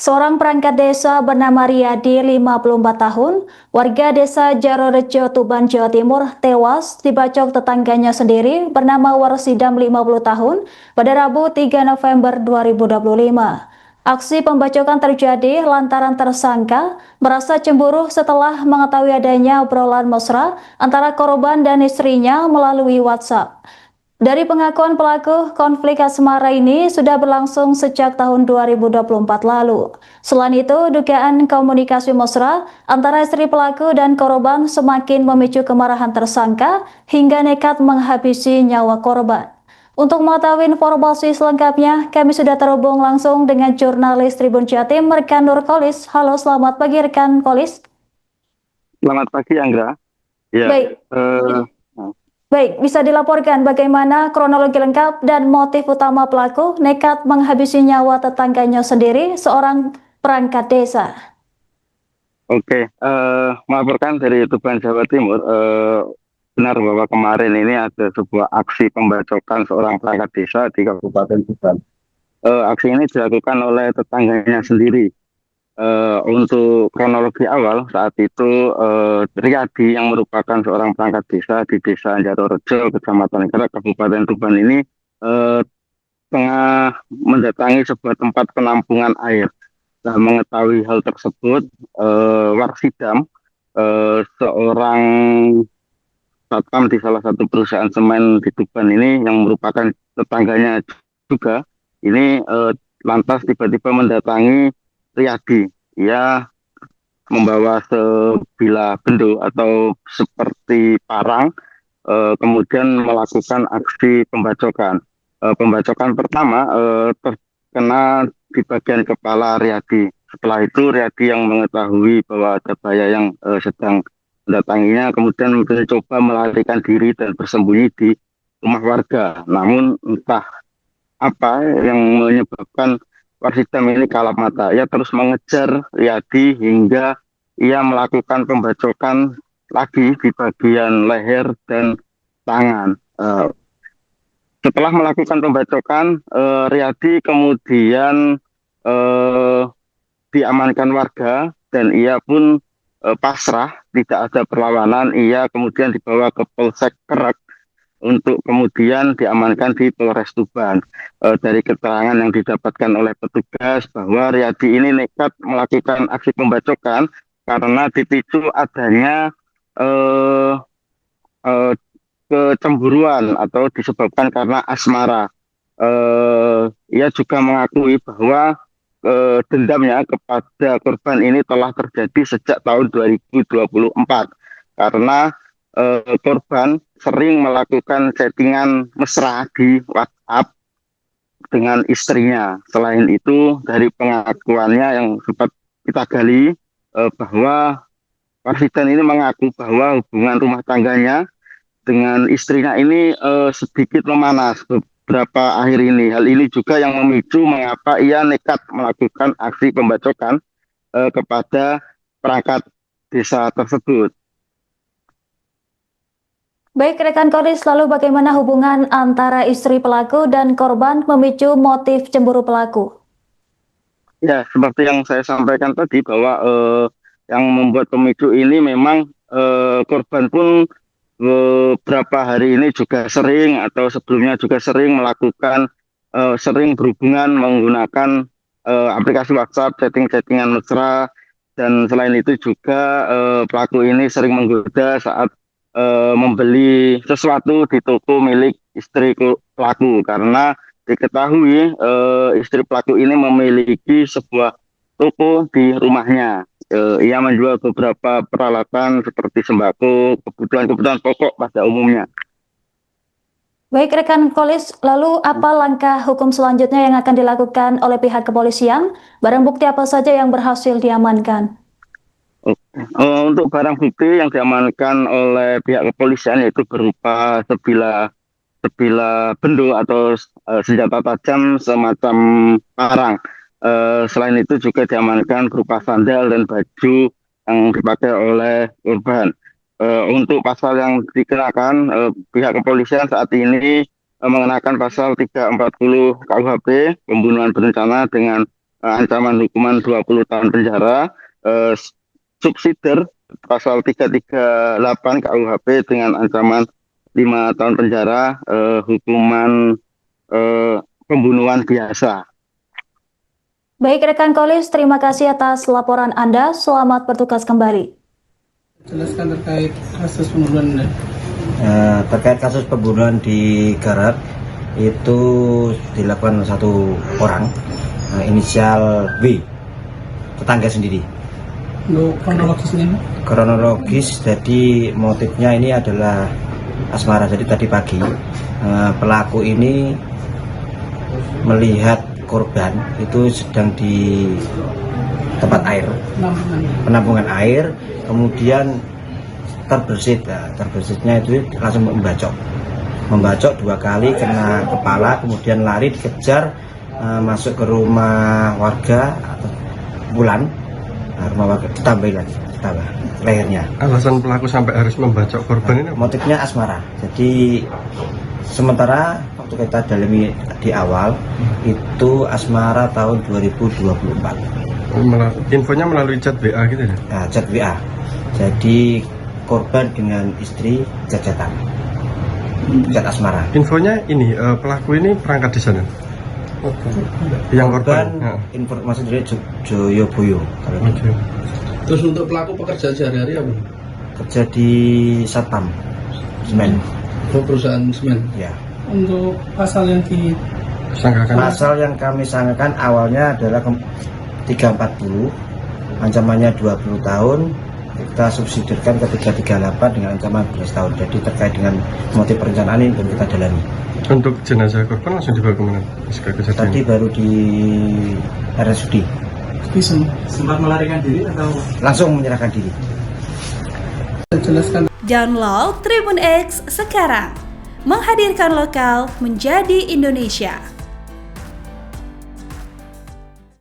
Seorang perangkat desa bernama Riyadi, 54 tahun, warga desa Jarorejo, Tuban, Jawa Timur, tewas dibacok tetangganya sendiri bernama Warsidam, 50 tahun, pada Rabu 3 November 2025. Aksi pembacokan terjadi lantaran tersangka merasa cemburu setelah mengetahui adanya obrolan mesra antara korban dan istrinya melalui WhatsApp. Dari pengakuan pelaku, konflik asmara ini sudah berlangsung sejak tahun 2024 lalu. Selain itu, dugaan komunikasi mesra antara istri pelaku dan korban semakin memicu kemarahan tersangka hingga nekat menghabisi nyawa korban. Untuk mengetahui informasi selengkapnya, kami sudah terhubung langsung dengan jurnalis Tribun Jatim, rekan Nur Kolis. Halo, selamat pagi rekan Kolis. Selamat pagi, Anggra. Ya, Baik. Baik, bisa dilaporkan bagaimana kronologi lengkap dan motif utama pelaku nekat menghabisi nyawa tetangganya sendiri, seorang perangkat desa. oke. Melaporkan dari Tuban, Jawa Timur. Benar bahwa kemarin ini ada sebuah aksi pembacokan seorang perangkat desa di Kabupaten Tuban. Aksi ini dilakukan oleh tetangganya sendiri. Untuk kronologi awal, saat itu Riyadi yang merupakan seorang perangkat desa di Desa Jarorejo, Kecamatan Gerak, Kabupaten Tuban ini eh, tengah mendatangi sebuah tempat penampungan air. Nah, mengetahui hal tersebut, Warsidam, seorang satpam di salah satu perusahaan semen di Tuban ini yang merupakan tetangganya juga, ini lantas tiba-tiba mendatangi Riyadi. Ia membawa sebilah bendo atau seperti parang, kemudian melakukan aksi pembacokan. Pembacokan pertama terkena di bagian kepala Riyadi. Setelah itu Riyadi yang mengetahui bahwa ada bahaya yang sedang mendatanginya, kemudian mencoba melarikan diri dan bersembunyi di rumah warga. Namun entah apa yang menyebabkan Warsidam ini kalap mata. Ia terus mengejar Riyadi hingga ia melakukan pembacokan lagi di bagian leher dan tangan. Setelah melakukan pembacokan, Riyadi kemudian eh, diamankan warga dan ia pun pasrah, tidak ada perlawanan. Ia kemudian dibawa ke Polsek Kerak untuk kemudian diamankan di Polres Tuban. Dari keterangan yang didapatkan oleh petugas bahwa Riyadi ini nekat melakukan aksi pembacokan karena dipicu adanya eh, eh, kecemburuan atau disebabkan karena asmara. Ia juga mengakui bahwa dendamnya kepada korban ini telah terjadi sejak tahun 2024 karena korban sering melakukan chattingan mesra di WhatsApp dengan istrinya. Selain itu, dari pengakuannya yang sempat kita gali, bahwa Warsidan ini mengaku bahwa hubungan rumah tangganya dengan istrinya ini sedikit memanas beberapa akhir ini. Hal ini juga yang memicu mengapa ia nekat melakukan aksi pembacokan kepada perangkat desa tersebut. Baik rekan Kolis, lalu bagaimana hubungan antara istri pelaku dan korban memicu motif cemburu pelaku? Ya, seperti yang saya sampaikan tadi bahwa yang membuat pemicu ini memang korban pun beberapa hari ini juga sering atau sebelumnya juga sering melakukan sering berhubungan menggunakan aplikasi WhatsApp, chatting-chattingan mesra, dan selain itu juga pelaku ini sering menggoda saat membeli sesuatu di toko milik istri pelaku karena diketahui istri pelaku ini memiliki sebuah toko di rumahnya. Ia menjual beberapa peralatan seperti sembako, kebutuhan-kebutuhan pokok pada umumnya. Baik rekan Kolis, lalu apa langkah hukum selanjutnya yang akan dilakukan oleh pihak kepolisian? Barang bukti apa saja yang berhasil diamankan? Untuk barang bukti yang diamankan oleh pihak kepolisian yaitu berupa sebilah sebilah bendo atau senjata tajam semacam parang. Selain itu juga diamankan berupa sandal dan baju yang dipakai oleh korban. Untuk pasal yang dikenakan, pihak kepolisian saat ini mengenakan pasal 340 KUHP pembunuhan berencana dengan ancaman hukuman 20 tahun penjara, subsidiar pasal 338 KUHP dengan ancaman 5 tahun penjara, hukuman pembunuhan biasa. Baik rekan Kolis, terima kasih atas laporan Anda. Selamat bertugas kembali. Jelaskan terkait kasus pembunuhan. Terkait kasus pembunuhan di Garut itu dilakukan satu orang, inisial W, tetangga sendiri. Untuk kronologisnya? Kronologis, jadi motifnya ini adalah asmara. Jadi tadi pagi pelaku ini melihat korban itu sedang di tempat air, penampungan air, kemudian terbesitnya itu langsung membacok 2 kali, kena kepala, kemudian lari dikejar, masuk ke rumah warga atau bulan, rumah warga ditambah lehernya. Alasan pelaku sampai harus membacok korban ini apa? Motifnya asmara. Jadi sementara waktu kita dalami di awal itu asmara tahun 2024. Infonya melalui chat WA gitu ya? Nah, chat WA. Jadi korban dengan istri chat-chatan, chat asmara. Infonya ini pelaku ini perangkat di sana. Yang korban informasi dari Joyoboyo. Okay. Terus untuk pelaku pekerjaan sehari-hari apa? Kerja di Satpam Semen. Perusahaan semen. Ya. Untuk pasal yang Pasal yang kami sangkakan awalnya adalah 340, ancamannya 20 tahun, kita subsidiarkan ke 338 dengan ancaman 12 tahun. Jadi terkait dengan motif perencanaan ini kita dalami. Untuk jenazah korban langsung dibawa kemana? Tadi baru di RSUD. sempat melarikan diri atau langsung menyerahkan diri. jelaskan? Download Tribun X sekarang, menghadirkan lokal menjadi Indonesia.